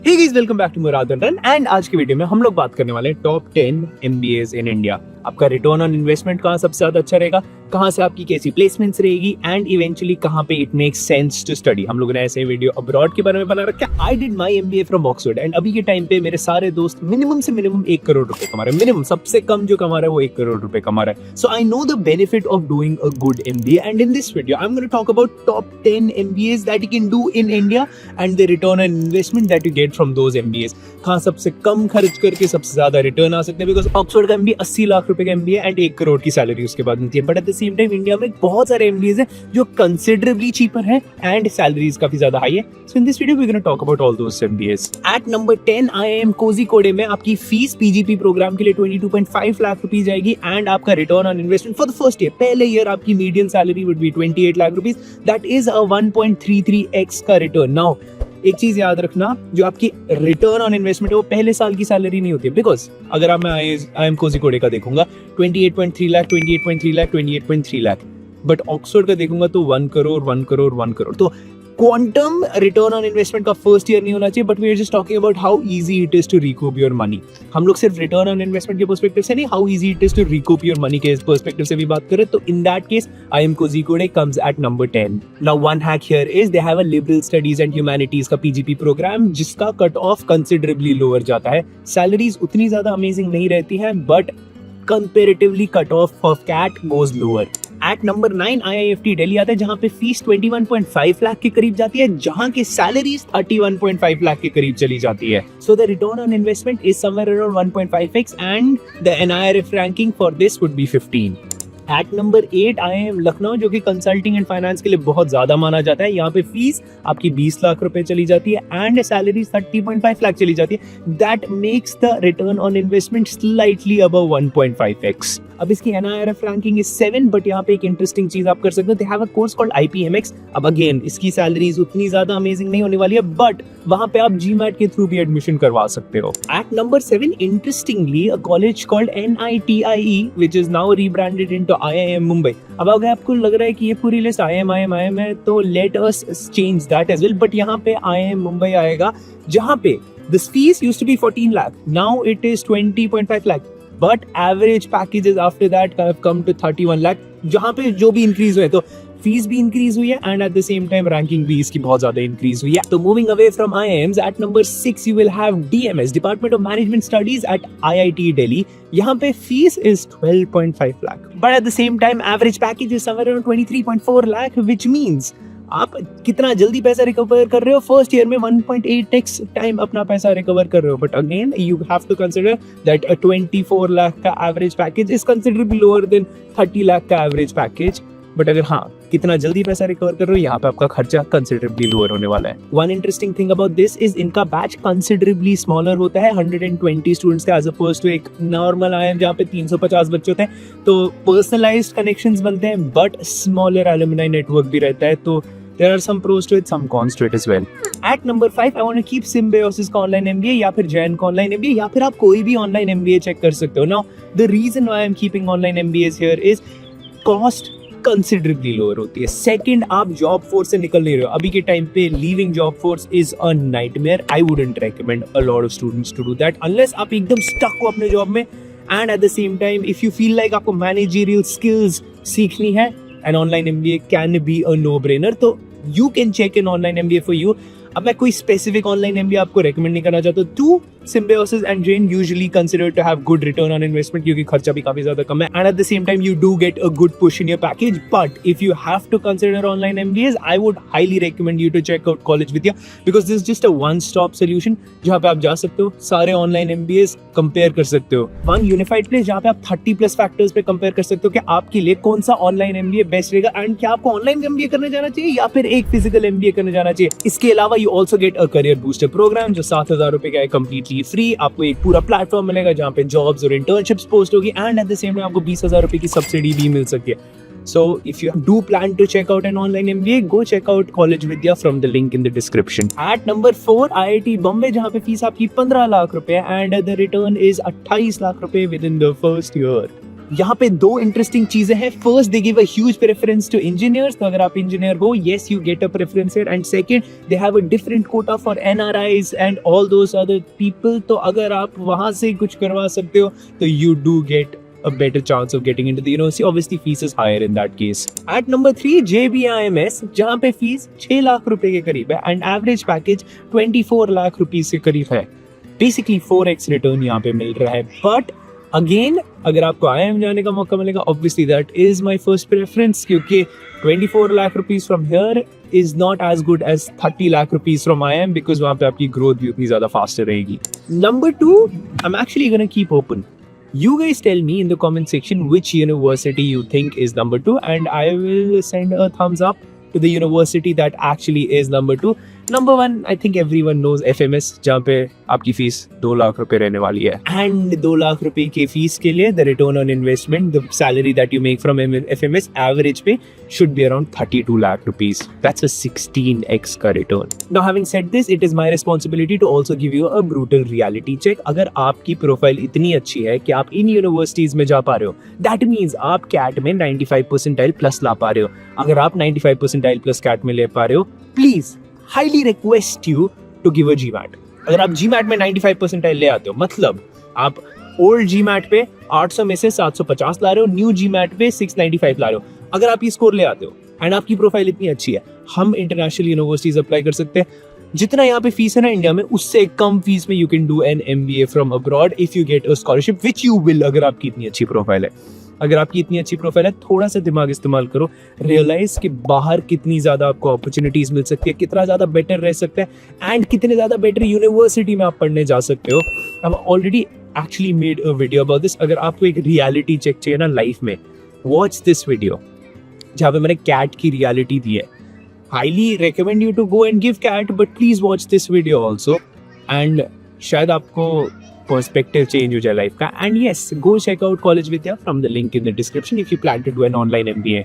Hey guys, welcome back to Murad run. And आज की video में हम लोग बात करने वाले हैं टॉप 10 एमबीएस इन इंडिया। आपका रिटर्न ऑन इन्वेस्टमेंट कहाँ सबसे ज्यादा अच्छा रहेगा, कहाँ से आपकी कैसी प्लेसमेंट्स रहेगी एंड इवेंचुअली कहाँ पे it makes sense to study. हम लोगों ने ऐसे वीडियो अब्रॉड के बारे में बना रखा है। I did my MBA from Oxford and अभी के टाइम पे मेरे सारे दोस्त मिनिमम से मिनिमम 1 करोड़ रुपए कमा रहे हैं। मिनिमम सबसे कम जो कमा रहा है वो 1 करोड़ रुपए कमा रहा है। So I know the benefit of doing a good MBA and in this video I am going to talk about top 10 MBAs that you can do in India and the return on investment that you get from those MBAs. कहाँ सबसे कम खर्च करके सबसे ज्यादा return आ सकते हैं, because Oxford का MBA 80 lakh रुपए का एमबीए एंड 1 करोड़ की सैलरी उसके बाद मिलती है। But at the same time India में बहुत सारे एमबीएस हैं जो कंसिडरेबली चीपर है एंड सैलरीज काफी ज्यादा हाई है। So in this video we gonna talk about all those MBAs. At number 10 IIM Kozhikode में आपकी फीस पीजीपी प्रोग्राम के लिए 22.5 लाख रुपीज आएगी एंड आपका return on investment for the first year, पहले ईयर आपकी median salary would be 28 lakh rupees. That is a 1.33x का return. Now एक चीज याद रखना, जो आपकी रिटर्न ऑन इन्वेस्टमेंट है वो पहले साल की सैलरी नहीं होती है। बिकॉज अगर आप मैं IIM कोझिकोड का देखूंगा 28.3 लाख, 28.3 लाख, 28.3 लाख, बट ऑक्सफोर्ड का देखूंगा तो 1 करोड़, 1 करोड़, 1 करोड़। तो क्वांटम रिटर्न ऑन इन्वेस्टमेंट का फर्स्ट ईयर नहीं होना चाहिए, but we are just talking about how easy it is to recoup your money. हम लोग सिर्फ रिटर्न ऑन इन्वेस्टमेंट के पर्सपेक्टिव से नहीं, how easy it is to recoup your money के पर्सपेक्टिव से भी बात करें तो in that case IIM Kozhikode comes at number 10। Now one hack here is they have a liberal studies and humanities का पीजीपी प्रोग्राम जिसका कट ऑफ कंसिडरेबली लोअर जाता है। सैलरीज उतनी ज्यादा अमेजिंग नहीं रहती है but comparatively cut off of CAT goes lower. At number 9 IIFT Delhi आता है जहां पे फीस 21.5 लाख के करीब जाती है, जहां के सैलरीज 31.5 लाख के करीब चली जाती है। So the return on investment is somewhere around 1.5x and the NIRF ranking for this would be 15। At number 8 IIM Lucknow जो कि कंसल्टिंग एंड फाइनेंस के लिए बहुत ज्यादा माना जाता है। यहाँ पे फीस आपकी 20 लाख रुपए चली जाती है एंड सैलरी 30.5 लाख चली जाती है। That makes the return on investment slightly above 1.5x। अब इसकी NIRF रैंकिंग इज 7, बट यहाँ पे एक इंटरेस्टिंग चीज आप कर सकते हो, दे have a course called IPMX। अब अगेन इसकी सैलरीज उतनी ज्यादा अमेजिंग नहीं होने वाली है बट वहां पे आप GMAT के थ्रू भी एडमिशन करवा सकते हो। At number 7 interestingly a college called NITIE which is now rebranded into IIM Mumbai. अब अगर आपको लग रहा है कि ये पूरी लिस्ट IIM है तो let us change that as well, but यहाँ पे IIM मुंबई आएगा जहाँ पे the fees used to be 14 lakh, now it is 20.5 lakh, but average packages after that have come to 31 lakh, जहाँ पे जो भी इंक्रीज हुए तो फीस भी इंक्रीज हुई है and at the same time ranking भी इसकी बहुत ज्यादा इंक्रीज हुई है। तो moving away from IIMs at number 6 you will have DMS department of management studies at IIT Delhi. यहाँ पे fees is 12.5 lakh, but at the same time average package is somewhere around 23.4 lakh, which means आप कितना जल्दी पैसा recover कर रहे हो, first year में 1.8x टाइम अपना पैसा रिकवर कर रहे हो। But again you have to consider that 24 lakh का average package is considerably lower than 30 lakh का एवरेज पैकेज। बट अगर हाँ कितना जल्दी पैसा रिकवर कर रहे हो, यहाँ पे आपका खर्चा कंसिडरेबली लोअर होने वाला है। One interesting thing about this is इनका बैच कंसिडरेबली स्मॉलर होता है, 120 स्टूडेंट्स का एज अपोज टू एक नॉर्मल IIM जहाँ पे 350 बच्चे होते हैं। तो पर्सनलाइज्ड कनेक्शंस बनते हैं बट स्मॉलर एलुमनाई नेटवर्क भी रहता है। तो there are some pros to it, some cons to it as well. At number 5 I want to keep Symbiosis का ऑनलाइन MBA या फिर जैन का ऑनलाइन MBA या फिर आप कोई भी ऑनलाइन MBA चेक कर सकते हो। Now the reason why I'm keeping online MBAs here is cost considerably lower होती है। सेकंड, आप जॉब फोर्स से निकल नहीं रहे हो। अभी के टाइम पे leaving job force is a nightmare. I wouldn't recommend a lot of students to do that unless आप एकदम स्टक हो अपने जॉब में and at the same time if you feel like आपको मैनेजरियल स्किल्स सीखनी है, an online MBA can be a no brainer. तो you can check an online MBA for you। अब मैं कोई स्पेसिफिक ऑनलाइन MBA आपको recommend नहीं करना चाहता। To Symbiosis and Jain usually considered to have good return on investment क्योंकि खर्चा भी काफी ज्यादा कम है and at the same time you do get a good push in your package। But if you have to consider online MBAs, I would highly recommend you to check out College Vidya because this is just a one-stop solution जहाँ पे आप जा सकते हो, सारे online MBAs compare कर सकते हो। One unified place जहाँ पे आप 30+ फैक्टर्स पे कंपेयर कर सकते हो कि आपके लिए कौन सा ऑनलाइन MBA बेस्ट रहेगा एंड क्या आपको ऑनलाइन MBA करने जाना चाहिए या फिर एक फिजिकल MBA करने जाना चाहिए। इसके अलावा you also get a career booster program जो 7,000 रुपए का है, completely फ्री। आपको एक पूरा प्लेटफॉर्म मिलेगा जहाँ पे जॉब्स और इंटर्नशिप्स पोस्ट होगी and at the same time आपको 20,000 रुपए की सब्सिडी भी मिल सकती है। So if you do plan to check out an online MBA, go check out College Vidya from the link in the description. At number 4 IIT Bombay जहाँ पे fees आपकी 15 लाख रुपए and the return is 28 lakh रुपए within the first year. यहाँ पे दो interesting चीजें हैं. First, they give a huge preference to engineers. तो अगर आप इंजीनियर हो, yes you get a preference here. And second, they have a different quota for NRIs and all those other people. तो अगर आप वहां से कुछ करवा सकते हो तो you do get a better chance of getting into the university. Obviously fees is higher in that case. At number 3, JBIMS, जहाँ पे फीस 6 लाख रुपए के करीब है and average package 24 lakh rupees के करीब है. Basically 4x return यहाँ पे मिल रहा है. But again, अगर आपको IIM जाने का मौका मिलेगा, obviously that is my first preference, क्योंकि 24 lakh rupees from here is not as good as 30 lakh rupees from IIM, because वहाँ पे आपकी growth भी उतनी ज़्यादा faster रहेगी. Number 2, I'm actually gonna keep open. You guys tell me in the comment section which university you think is number 2, and I will send a thumbs up to the university that actually is number 2. Number 1, I think everyone knows FMS, जहाँ पे आपकी fees 2 lakh रुपए रहने वाली है. And 2 lakh रुपए की fees के लिए the return on investment, the salary that you make from FMS average पे should be around 32 lakh rupees. That's a 16x का return. Now having said this, it is my responsibility to also give you a brutal reality check. अगर आपकी profile इतनी अच्छी है कि आप इन universities में जा पा रहे हो, that means आप कैट में 95 परसेंटाइल प्लस ला पा रहे हो. अगर आप 95 परसेंटाइल प्लस कैट में ले पा रहे हो, please highly request you to give a GMAT. अगर आप GMAT में 95 परसेंटाइल ले आते हो, मतलब आप ओल्ड GMAT पे 800 में से 750 ला रहे हो, न्यू GMAT पे 695 ला रहे हो. अगर आप ये स्कोर ले आते हो एंड आपकी प्रोफाइल इतनी अच्छी है, हम इंटरनेशनल यूनिवर्सिटीज अप्लाई कर सकते हैं. जितना यहाँ पे फीस है ना इंडिया में, उससे कम फीस में you can do an MBA from abroad if you get a scholarship, which you will. अगर आपकी इतनी अच्छी प्रोफाइल है, अगर आपकी इतनी अच्छी प्रोफाइल है, थोड़ा सा दिमाग इस्तेमाल करो, रियलाइज कि बाहर कितनी ज़्यादा आपको अपॉर्चुनिटीज़ मिल सकती है, कितना ज़्यादा बेटर रह सकता है एंड कितने ज़्यादा बेटर यूनिवर्सिटी में आप पढ़ने जा सकते हो. I already actually made a video about this. अगर आपको एक रियलिटी चेक चाहिए ना लाइफ में, वॉच दिस वीडियो जहाँ पे मैंने कैट की रियलिटी दी है. Highly recommend you to go and give CAT, but please watch this video also, and शायद आपको पर्सपेक्टिव चेंज हो जाए लाइफ का. And yes, go check out college Vidya from the link in the description if you plan to do an online MBA.